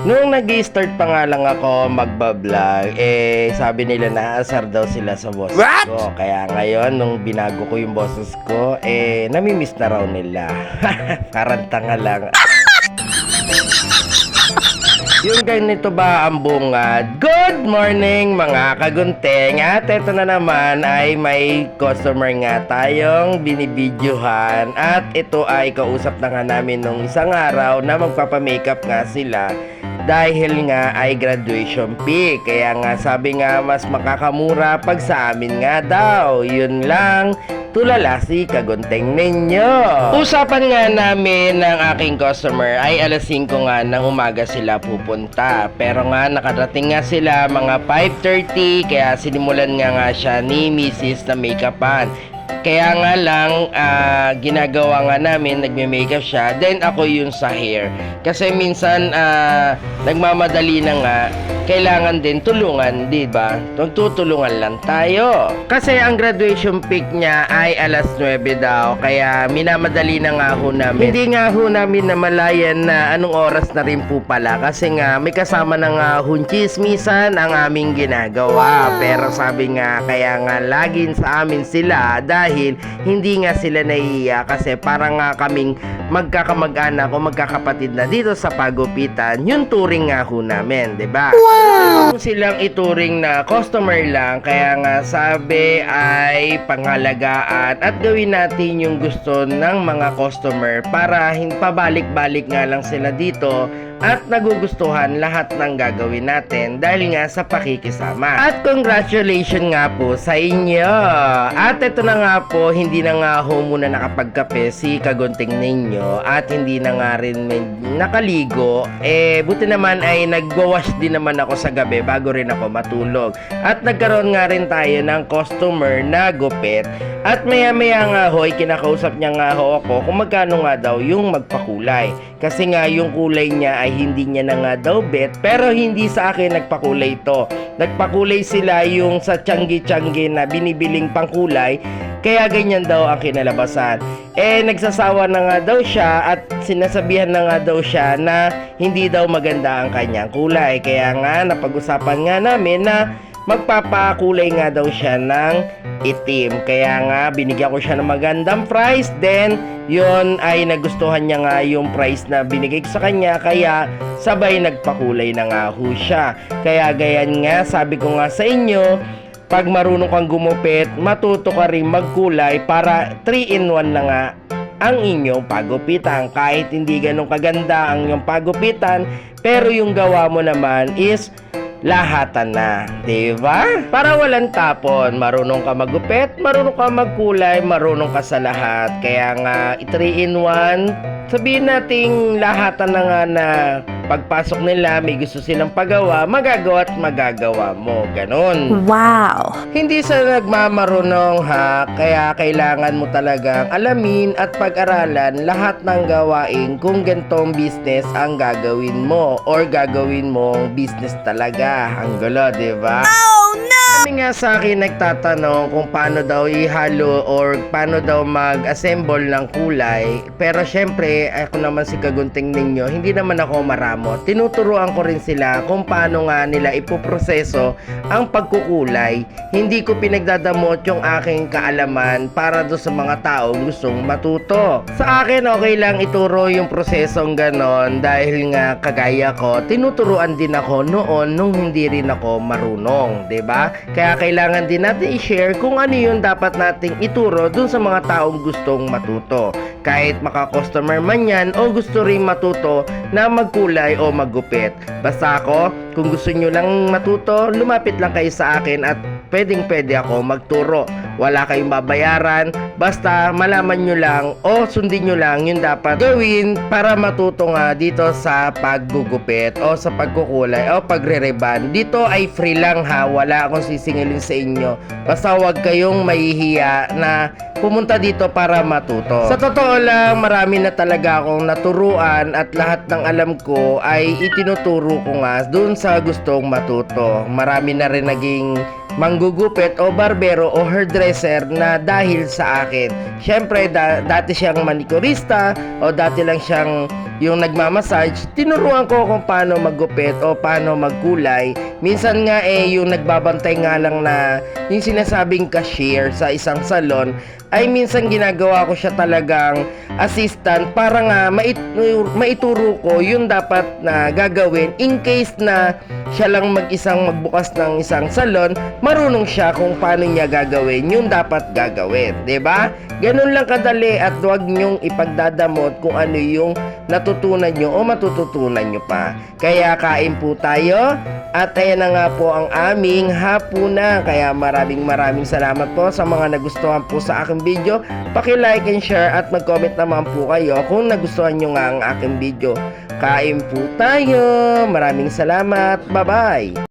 Nung nag-start pa nga lang ako magbablog, sabi nila naasar daw sila sa boses ko. Kaya ngayon, nung binago ko yung boses ko, namimiss na raw nila. Parang tanga lang. Yung ganito ba ang bungad? Good morning mga kagunting. At ito na naman ay may customer nga tayong binibidyohan. At ito ay kausap na nga namin nung isang araw na magpapamakeup nga sila. Dahil nga ay graduation peak. Kaya nga sabi nga mas makakamura pag sa amin nga daw. Yun lang. Tulala si kagunting ninyo. Usapan nga namin ng aking customer ay alas 5 nga ng umaga sila pupunta. Pero nga nakarating nga sila mga 5:30 kaya sinimulan nga siya ni Mrs. na make-upan. Kaya nga lang, ginagawa nga namin, nagme-makeup siya. Then ako yung sa hair. Kasi minsan, nagmamadali na nga. Kailangan din tulungan, di ba? Tutulungan lang tayo. Kasi ang graduation peak niya ay alas 9 daw. Kaya minamadali na nga ho namin. Hindi nga ho namin namalayan na anong oras na rin po pala. Kasi nga may kasama na nga chismisan ang aming ginagawa. Pero sabi nga, kaya nga laging sa amin sila dahil hindi nga sila nahihiya kasi parang nga kaming magkakamag-anak o magkakapatid na dito sa pagupitan, yung touring nga ho namin, 'di ba? Wow! Silang ituring na customer lang, kaya nga sabi ay pangalagaan at gawin natin yung gusto ng mga customer para pabalik-balik nga lang sila dito at nagugustuhan lahat ng gagawin natin dahil nga sa pakikisama. At congratulations nga po sa inyo! At ito na nga po, hindi na nga ho muna nakapagkape si kagunting ninyo at hindi na nga rin nakaligo. Buti naman ay nagwawash din naman ako sa gabi bago rin ako matulog. At nagkaroon nga rin tayo ng customer na gupit. At maya-maya nga ho, kinakausap niya nga ho ako kung magkano nga daw yung magpakulay. Kasi nga yung kulay niya ay hindi niya na nga daw bet, pero hindi sa akin nagpakulay ito. Nagpakulay sila yung sa tiyanggi-tiyanggi na binibiling pangkulay, kaya ganyan daw ang kinalabasan. Nagsasawa na nga daw siya at sinasabihan na nga daw siya na hindi daw maganda ang kanyang kulay. Kaya nga napag-usapan nga namin na magpapakulay nga daw siya ng itim. Kaya nga binigyan ko siya ng magandang price. Then yun ay nagustuhan niya nga yung price na binigay ko sa kanya. Kaya sabay nagpakulay na nga ho siya. Kaya gayan nga, sabi ko nga sa inyo, pag marunong kang gumupit, matuto ka rin magkulay para 3-in-1 na nga ang inyong pagupitan. Kahit hindi ganun kaganda ang inyong pagupitan, pero yung gawa mo naman is lahatan na, diba? Para walang tapon, marunong ka magupit, marunong ka magkulay, marunong ka sa lahat. Kaya nga, 3-in-1, sabihin nating lahatan na nga na pagpasok nila, may gusto silang pagawa, magagawa at magagawa mo. Ganon. Wow! Hindi sa nagmamarunong ha, kaya kailangan mo talagang alamin at pag-aralan lahat ng gawain kung gantong business ang gagawin mo or gagawin mong business talaga. Ang gulo, diba? Oh no! Kami nga sa akin nagtatanong kung paano daw ihalo or paano daw mag-assemble ng kulay. Pero syempre, ako naman si kagunting ninyo, hindi naman ako maramot. Tinuturuan ko rin sila kung paano nga nila ipoproseso ang pagkukulay. Hindi ko pinagdadamot yung aking kaalaman para do sa mga taong gustong matuto. Sa akin, okay lang ituro yung prosesong ganon dahil nga kagaya ko, tinuturuan din ako noon nung hindi rin ako marunong, 'di ba? Kaya kailangan din natin i-share kung ano yung dapat nating ituro dun sa mga taong gustong matuto. Kahit maka-customer man yan o gusto rin matuto na magkulay o maggupit. Basta ako, kung gusto nyo lang matuto, lumapit lang kayo sa akin at pwedeng-pwede ako magturo. Wala kayong babayaran, basta malaman nyo lang o sundin nyo lang yung dapat gawin para matuto nga dito sa paggugupit o sa pagkukulay o pagre-reban. Dito ay free lang ha, wala akong sisingilin sa inyo. Basta wag kayong mahihiya na pumunta dito para matuto. Sa totoo lang, marami na talaga akong naturuan at lahat ng alam ko ay itinuturo ko nga dun sa gustong matuto. Marami na rin naging manggugupit o barbero o hairdresser na dahil sa akin. Syempre, dati siyang manikurista o dati lang siyang yung nagmamassage, tinuruan ko kung paano maggupit o paano magkulay. Minsan nga yung nagbabantay nga lang na yung sinasabing cashier sa isang salon, ay minsan ginagawa ko siya talagang assistant para nga maituro ko yung dapat na gagawin in case na siya lang mag-isang magbukas ng isang salon, marunong siya kung paano niya gagawin yung dapat gagawin, 'di ba? Ganun lang kadali at huwag niyong ipagdadamot kung ano yung natutunan nyo o matututunan nyo pa. Kaya kain po tayo at ayan na nga po ang aming hapunan. Kaya maraming salamat po sa mga nagustuhan po sa aking video. Paki-like and share at mag-comment naman po kayo kung nagustuhan nyo nga ang aking video. Kain po tayo. Maraming salamat. Bye-bye.